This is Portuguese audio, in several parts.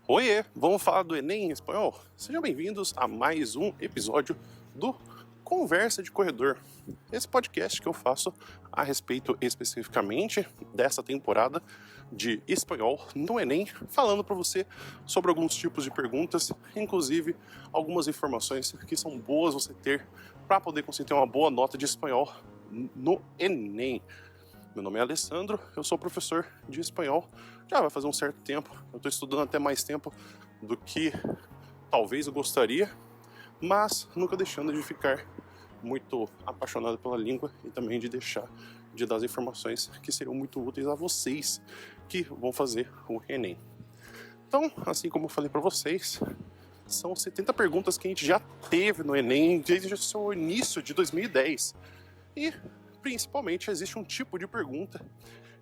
Oiê, vamos falar do Enem em espanhol? Sejam bem-vindos a mais um episódio do Conversa de Corredor. Esse podcast que eu faço a respeito especificamente dessa temporada de espanhol no Enem, falando para você sobre alguns tipos de perguntas, inclusive algumas informações que são boas você ter para poder conseguir ter uma boa nota de espanhol no Enem. Meu nome é Alessandro, eu sou professor de espanhol, já vai fazer um certo tempo, eu estou estudando até mais tempo do que talvez eu gostaria, mas nunca deixando de ficar muito apaixonado pela língua e também de deixar de dar as informações que seriam muito úteis a vocês que vão fazer o Enem. Então, assim como eu falei para vocês, são 70 perguntas que a gente já teve no Enem desde o seu início de 2010 e principalmente existe um tipo de pergunta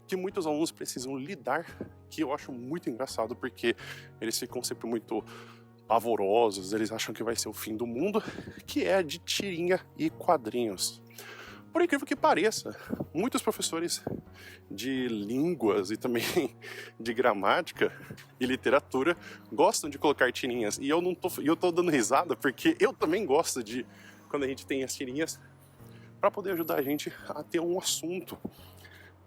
que muitos alunos precisam lidar, que eu acho muito engraçado, porque eles ficam sempre muito pavorosos, eles acham que vai ser o fim do mundo, que é a de tirinha e quadrinhos. Por incrível que pareça, muitos professores de línguas e também de gramática e literatura gostam de colocar tirinhas, e eu tô dando risada porque eu também gosto de, quando a gente tem as tirinhas, para poder ajudar a gente a ter um assunto.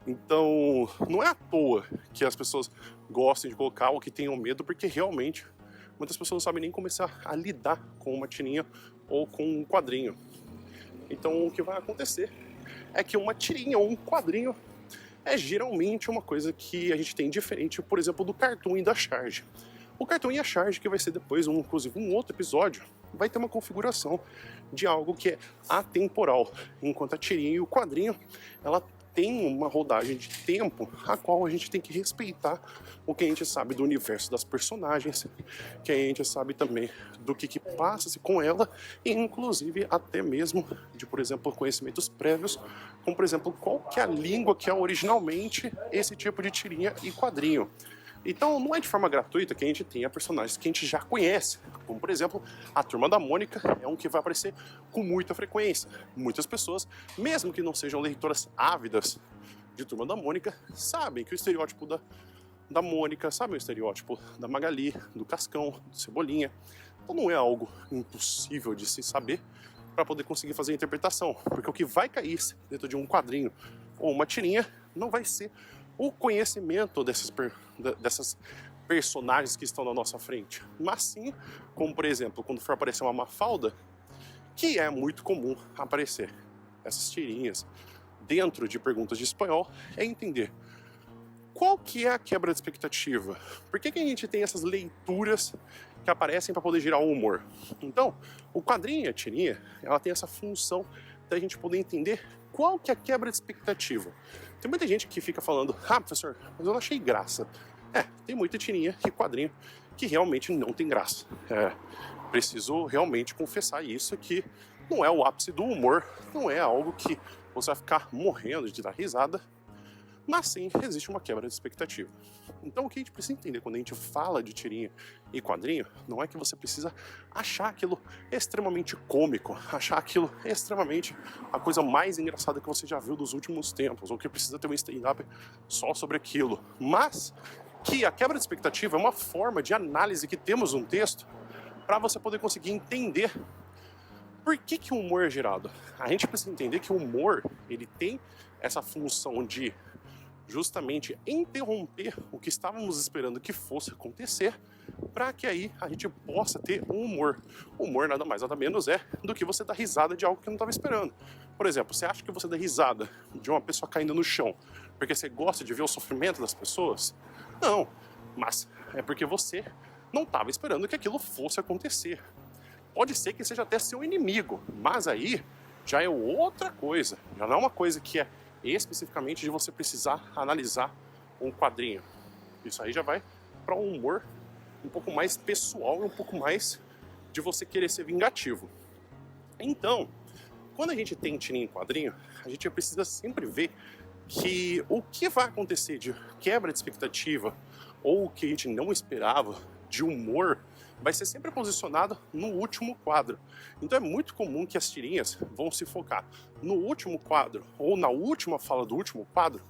Então, não é à toa que as pessoas gostem de colocar ou que tenham medo, porque realmente muitas pessoas não sabem nem começar a lidar com uma tirinha ou com um quadrinho. Então, o que vai acontecer é que uma tirinha ou um quadrinho é geralmente uma coisa que a gente tem diferente, por exemplo, do Cartoon e da Charge. O Cartoon e a Charge, que vai ser depois, inclusive um outro episódio, vai ter uma configuração de algo que é atemporal, enquanto a tirinha e o quadrinho, ela tem uma rodagem de tempo a qual a gente tem que respeitar o que a gente sabe do universo das personagens, que a gente sabe também do que passa-se com ela, e inclusive até mesmo de, por exemplo, conhecimentos prévios, como por exemplo, qual que é a língua que é originalmente esse tipo de tirinha e quadrinho. Então não é de forma gratuita que a gente tenha personagens que a gente já conhece, como por exemplo, a Turma da Mônica é um que vai aparecer com muita frequência. Muitas pessoas, mesmo que não sejam leitoras ávidas de Turma da Mônica, sabem que o estereótipo da Mônica, sabem o estereótipo da Magali, do Cascão, do Cebolinha. Então não é algo impossível de se saber para poder conseguir fazer a interpretação, porque o que vai cair dentro de um quadrinho ou uma tirinha não vai ser o conhecimento dessas personagens que estão na nossa frente, mas sim, como por exemplo, quando for aparecer uma Mafalda, que é muito comum aparecer essas tirinhas dentro de perguntas de espanhol, é entender qual que é a quebra de expectativa, por que a gente tem essas leituras que aparecem para poder gerar o humor. Então, o quadrinho e a tirinha, ela tem essa função da gente poder entender qual que é a quebra de expectativa. Tem muita gente que fica falando, professor, mas eu não achei graça. Tem muita tirinha e quadrinho que realmente não tem graça. Preciso realmente confessar isso, que não é o ápice do humor, não é algo que você vai ficar morrendo de dar risada, mas sim, existe uma quebra de expectativa. Então o que a gente precisa entender quando a gente fala de tirinha e quadrinho, não é que você precisa achar aquilo extremamente cômico, achar aquilo extremamente a coisa mais engraçada que você já viu dos últimos tempos, ou que precisa ter um stand-up só sobre aquilo, mas que a quebra de expectativa é uma forma de análise que temos no texto para você poder conseguir entender por que o humor é gerado. A gente precisa entender que o humor, ele tem essa função de justamente interromper o que estávamos esperando que fosse acontecer, para que aí a gente possa ter um humor. O humor nada mais nada menos é do que você dar risada de algo que não estava esperando. Por exemplo, você acha que você dá risada de uma pessoa caindo no chão porque você gosta de ver o sofrimento das pessoas? Não, mas é porque você não estava esperando que aquilo fosse acontecer. Pode ser que seja até seu inimigo, mas aí já é outra coisa, já não é uma coisa que é especificamente de você precisar analisar um quadrinho. Isso aí já vai para um humor um pouco mais pessoal e um pouco mais de você querer ser vingativo. Então, quando a gente tem tirinha em quadrinho, a gente precisa sempre ver que o que vai acontecer de quebra de expectativa ou o que a gente não esperava de humor vai ser sempre posicionado no último quadro. Então é muito comum que as tirinhas vão se focar no último quadro ou na última fala do último quadro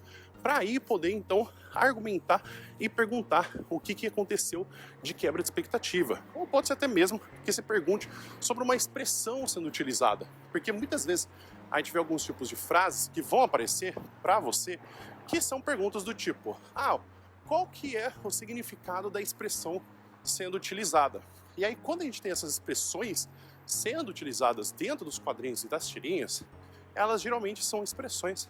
para aí poder então argumentar e perguntar o que aconteceu de quebra de expectativa. Ou pode ser até mesmo que você pergunte sobre uma expressão sendo utilizada, porque muitas vezes a gente vê alguns tipos de frases que vão aparecer para você que são perguntas do tipo: qual que é o significado da expressão sendo utilizada? E aí, quando a gente tem essas expressões sendo utilizadas dentro dos quadrinhos e das tirinhas, elas geralmente são expressões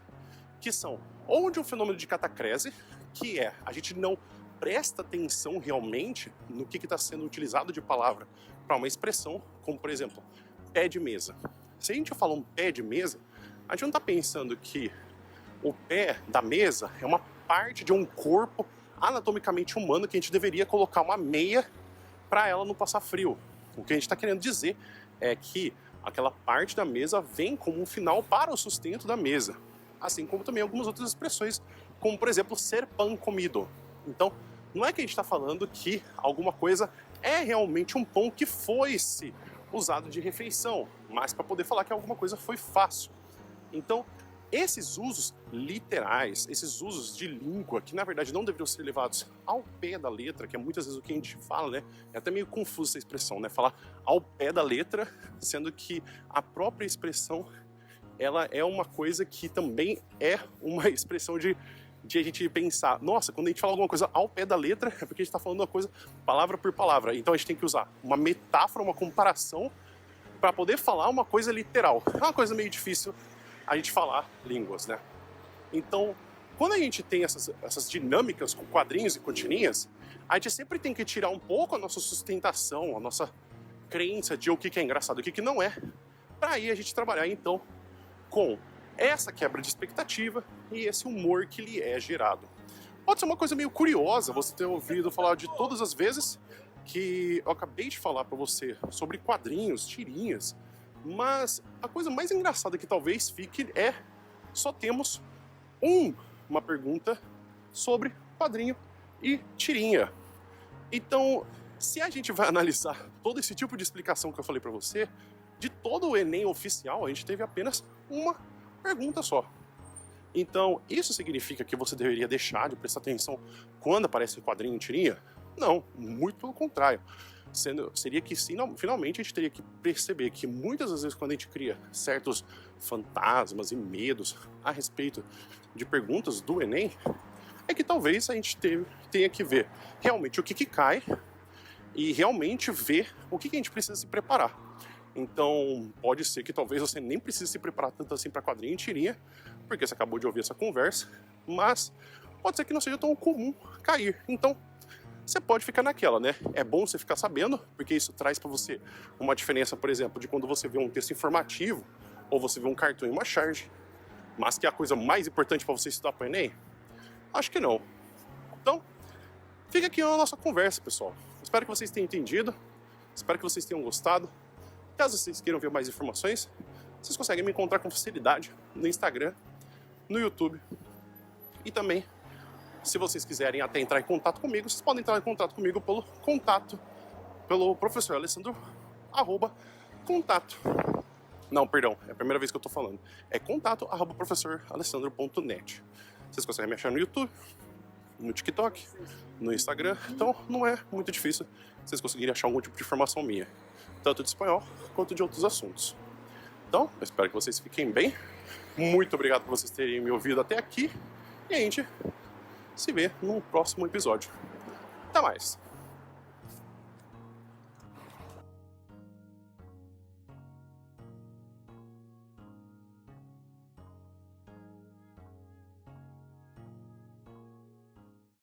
que são ou de um fenômeno de catacrese, que é a gente não presta atenção realmente no que está sendo utilizado de palavra para uma expressão, como por exemplo, pé de mesa. Se a gente fala um pé de mesa, a gente não está pensando que o pé da mesa é uma parte de um corpo anatomicamente humano que a gente deveria colocar uma meia para ela não passar frio. O que a gente está querendo dizer é que aquela parte da mesa vem como um final para o sustento da mesa, assim como também algumas outras expressões, como por exemplo, ser pão comido. Então, não é que a gente está falando que alguma coisa é realmente um pão que foi-se usado de refeição, mas para poder falar que alguma coisa foi fácil. Então, esses usos literais, esses usos de língua, que na verdade não deveriam ser levados ao pé da letra, que é muitas vezes o que a gente fala, né? É até meio confuso essa expressão, né? Falar ao pé da letra, sendo que a própria expressão, ela é uma coisa que também é uma expressão de a gente pensar, nossa, quando a gente fala alguma coisa ao pé da letra, é porque a gente está falando uma coisa palavra por palavra. Então a gente tem que usar uma metáfora, uma comparação, para poder falar uma coisa literal. É uma coisa meio difícil a gente falar línguas, né? Então, quando a gente tem essas dinâmicas com quadrinhos e com tirinhas, a gente sempre tem que tirar um pouco a nossa sustentação, a nossa crença de o que é engraçado e o que não é, para aí a gente trabalhar então com essa quebra de expectativa e esse humor que lhe é gerado. Pode ser uma coisa meio curiosa você ter ouvido falar de todas as vezes que eu acabei de falar para você sobre quadrinhos, tirinhas, mas a coisa mais engraçada que talvez fique é só temos uma pergunta sobre quadrinho e tirinha. Então, se a gente vai analisar todo esse tipo de explicação que eu falei para você, de todo o Enem oficial, a gente teve apenas uma pergunta só. Então, isso significa que você deveria deixar de prestar atenção quando aparece quadrinho e tirinha? Não, muito pelo contrário. Seria que finalmente a gente teria que perceber que muitas das vezes quando a gente cria certos fantasmas e medos a respeito de perguntas do Enem, é que talvez a gente tenha que ver realmente o que cai e realmente ver o que a gente precisa se preparar. Então, pode ser que talvez você nem precise se preparar tanto assim para quadrinho e tirinha, porque você acabou de ouvir essa conversa, mas pode ser que não seja tão comum cair. Então, você pode ficar naquela, né? É bom você ficar sabendo, porque isso traz para você uma diferença, por exemplo, de quando você vê um texto informativo ou você vê um cartão em uma charge, mas que é a coisa mais importante para você estudar para o Enem? Acho que não. Então, fica aqui a nossa conversa, pessoal. Espero que vocês tenham entendido, espero que vocês tenham gostado. Caso vocês queiram ver mais informações, vocês conseguem me encontrar com facilidade no Instagram, no YouTube e também, se vocês quiserem até entrar em contato comigo, vocês podem entrar em contato comigo pelo professor Alessandro, @contato. Não, perdão, é a primeira vez que eu tô falando. É contato @professoralessandro.net. Vocês conseguem me achar no YouTube, no TikTok, no Instagram, então não é muito difícil vocês conseguirem achar algum tipo de informação minha, tanto de espanhol quanto de outros assuntos. Então, eu espero que vocês fiquem bem. Muito obrigado por vocês terem me ouvido até aqui e a gente se vê num próximo episódio. Até mais!